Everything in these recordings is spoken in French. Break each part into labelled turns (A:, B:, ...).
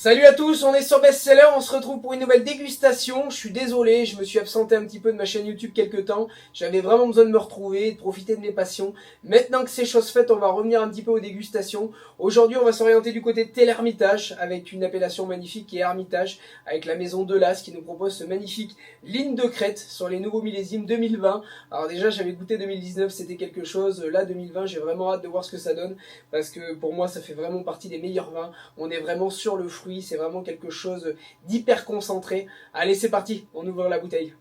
A: Salut à tous, on est sur Bestseller, on se retrouve pour une nouvelle dégustation. Je suis désolé, je me suis absenté un petit peu de ma chaîne YouTube quelques temps. J'avais vraiment besoin de me retrouver, de profiter de mes passions. Maintenant que c'est chose faite, on va revenir un petit peu aux dégustations. Aujourd'hui, on va s'orienter du côté de Tel-Hermitage, avec une appellation magnifique qui est Hermitage, avec la maison Delas qui nous propose ce magnifique ligne de crête sur les nouveaux millésimes 2020. Alors déjà, j'avais goûté 2019, c'était quelque chose. Là, 2020, j'ai vraiment hâte de voir ce que ça donne, parce que pour moi, ça fait vraiment partie des meilleurs vins. On est vraiment sur le fruit, c'est vraiment quelque chose d'hyper concentré. Allez, c'est parti, on ouvre la bouteille.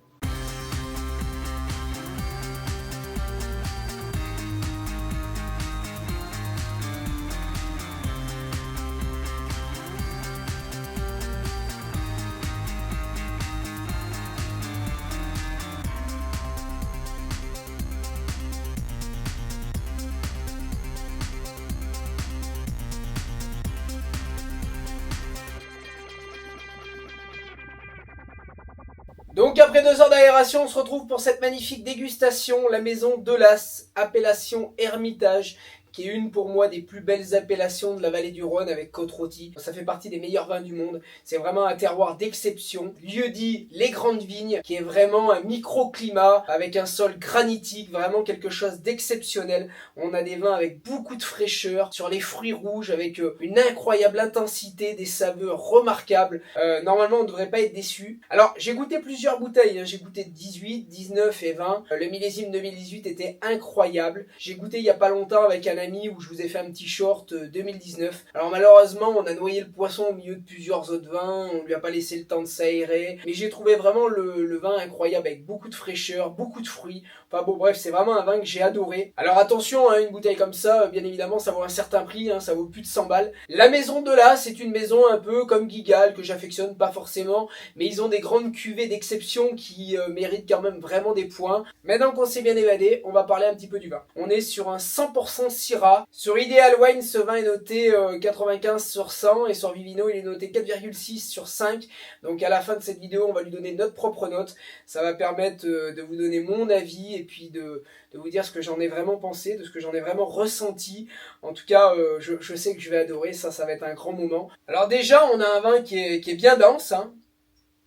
A: Donc après 2 heures d'aération, on se retrouve pour cette magnifique dégustation, la maison Delas, appellation Hermitage, qui est une pour moi des plus belles appellations de la vallée du Rhône avec Côte-Rôtie. Ça fait partie des meilleurs vins du monde, c'est vraiment un terroir d'exception. Lieu dit les Grandes Vignes, qui est vraiment un microclimat avec un sol granitique, vraiment quelque chose d'exceptionnel. On a des vins avec beaucoup de fraîcheur, sur les fruits rouges avec une incroyable intensité, des saveurs remarquables. Normalement on ne devrait pas être déçu. Alors j'ai goûté plusieurs bouteilles, hein. J'ai goûté 18, 19 et 20. Le millésime 2018 était incroyable. J'ai goûté il y a pas longtemps avec un ami où je vous ai fait un petit short 2019. Alors malheureusement on a noyé le poisson au milieu de plusieurs autres vins, on lui a pas laissé le temps de s'aérer, mais j'ai trouvé vraiment le vin incroyable avec beaucoup de fraîcheur, beaucoup de fruits. Enfin bon bref, c'est vraiment un vin que j'ai adoré. Alors attention, hein, une bouteille comme ça, bien évidemment ça vaut un certain prix, hein, ça vaut plus de 100 balles. La maison Delas, c'est une maison un peu comme Guigal, que j'affectionne pas forcément, mais ils ont des grandes cuvées d'exception qui méritent quand même vraiment des points. Maintenant qu'on s'est bien évadé, on va parler un petit peu du vin. On est sur un 100% Syrah. Sur Ideal Wine, ce vin est noté 95 sur 100 et sur Vivino, il est noté 4,6 sur 5. Donc à la fin de cette vidéo, on va lui donner notre propre note. Ça va permettre de vous donner mon avis et puis de vous dire ce que j'en ai vraiment pensé, de ce que j'en ai vraiment ressenti. En tout cas, je sais que je vais adorer, ça va être un grand moment. Alors déjà, on a un vin qui est bien dense, hein,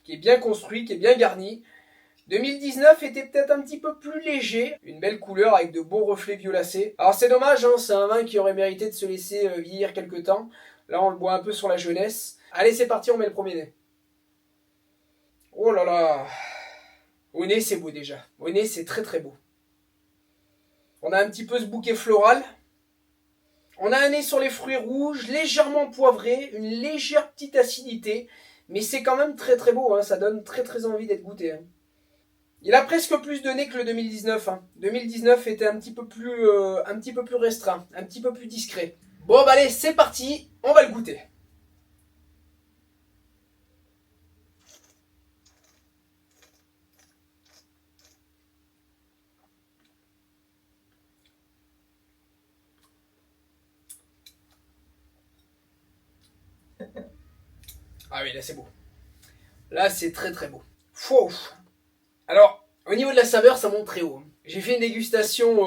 A: qui est bien construit, qui est bien garni. 2019 était peut-être un petit peu plus léger, une belle couleur avec de beaux reflets violacés. Alors c'est dommage, hein, c'est un vin qui aurait mérité de se laisser vieillir quelques temps. Là on le boit un peu sur la jeunesse. Allez c'est parti, on met le premier nez. Oh là là. Au nez c'est beau déjà. Au nez c'est très très beau. On a un petit peu ce bouquet floral. On a un nez sur les fruits rouges, légèrement poivré, une légère petite acidité. Mais c'est quand même très très beau, hein, ça donne très très envie d'être goûté. Hein. Il a presque plus de nez que le 2019. Hein. 2019 était un petit peu plus restreint, un petit peu plus discret. Bon bah allez, c'est parti, on va le goûter. Ah oui, là c'est beau. Là c'est très très beau. Fou. Alors, au niveau de la saveur, ça monte très haut. J'ai fait une dégustation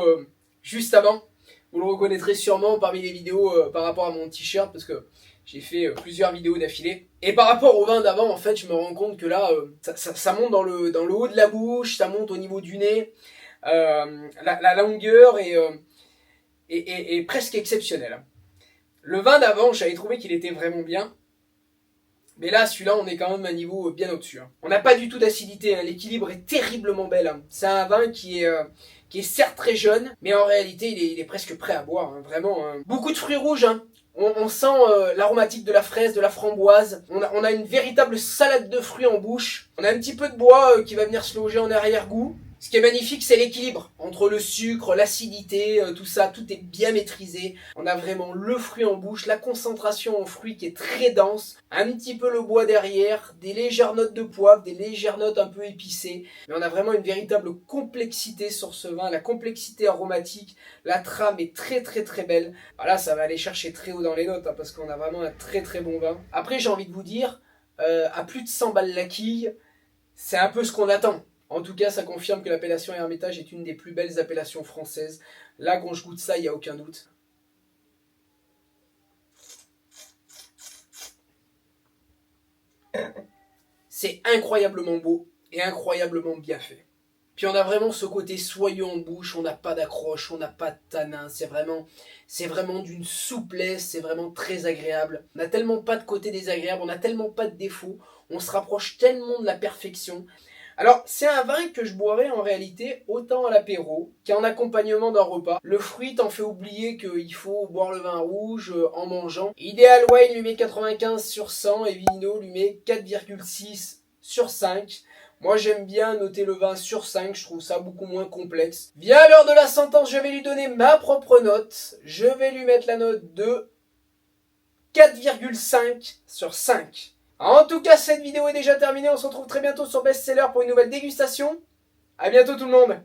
A: juste avant. Vous le reconnaîtrez sûrement parmi les vidéos par rapport à mon t-shirt parce que j'ai fait plusieurs vidéos d'affilée. Et par rapport au vin d'avant, en fait, je me rends compte que là, ça monte dans le haut de la bouche, ça monte au niveau du nez. La longueur est presque exceptionnelle. Le vin d'avant, j'avais trouvé qu'il était vraiment bien. Mais là, celui-là, on est quand même à un niveau bien au-dessus. Hein. On n'a pas du tout d'acidité, hein. L'équilibre est terriblement bel. Hein. C'est un vin qui est certes très jeune, mais en réalité, il est presque prêt à boire. Hein. Vraiment, hein. Beaucoup de fruits rouges. Hein. On sent l'aromatique de la fraise, de la framboise. On a une véritable salade de fruits en bouche. On a un petit peu de bois qui va venir se loger en arrière-goût. Ce qui est magnifique, c'est l'équilibre entre le sucre, l'acidité, tout ça, tout est bien maîtrisé. On a vraiment le fruit en bouche, la concentration en fruit qui est très dense, un petit peu le bois derrière, des légères notes de poivre, des légères notes un peu épicées. Mais on a vraiment une véritable complexité sur ce vin, la complexité aromatique, la trame est très très très belle. Voilà, ça va aller chercher très haut dans les notes, hein, parce qu'on a vraiment un très très bon vin. Après, j'ai envie de vous dire, à plus de 100 balles la quille, c'est un peu ce qu'on attend. En tout cas, ça confirme que l'appellation Hermitage est une des plus belles appellations françaises. Là, quand je goûte ça, il n'y a aucun doute. C'est incroyablement beau et incroyablement bien fait. Puis on a vraiment ce côté soyeux en bouche, on n'a pas d'accroche, on n'a pas de tanin, c'est vraiment d'une souplesse, c'est vraiment très agréable. On n'a tellement pas de côté désagréable, on n'a tellement pas de défauts, on se rapproche tellement de la perfection. Alors, c'est un vin que je boirais en réalité autant à l'apéro qu'en accompagnement d'un repas. Le fruit t'en fait oublier qu'il faut boire le vin rouge en mangeant. Ideal Wine lui met 95 sur 100 et Vino lui met 4,6 sur 5. Moi j'aime bien noter le vin sur 5, je trouve ça beaucoup moins complexe. Vient l'heure de la sentence, je vais lui donner ma propre note. Je vais lui mettre la note de 4,5 sur 5. En tout cas, cette vidéo est déjà terminée. On se retrouve très bientôt sur Bestseller pour une nouvelle dégustation. A bientôt tout le monde.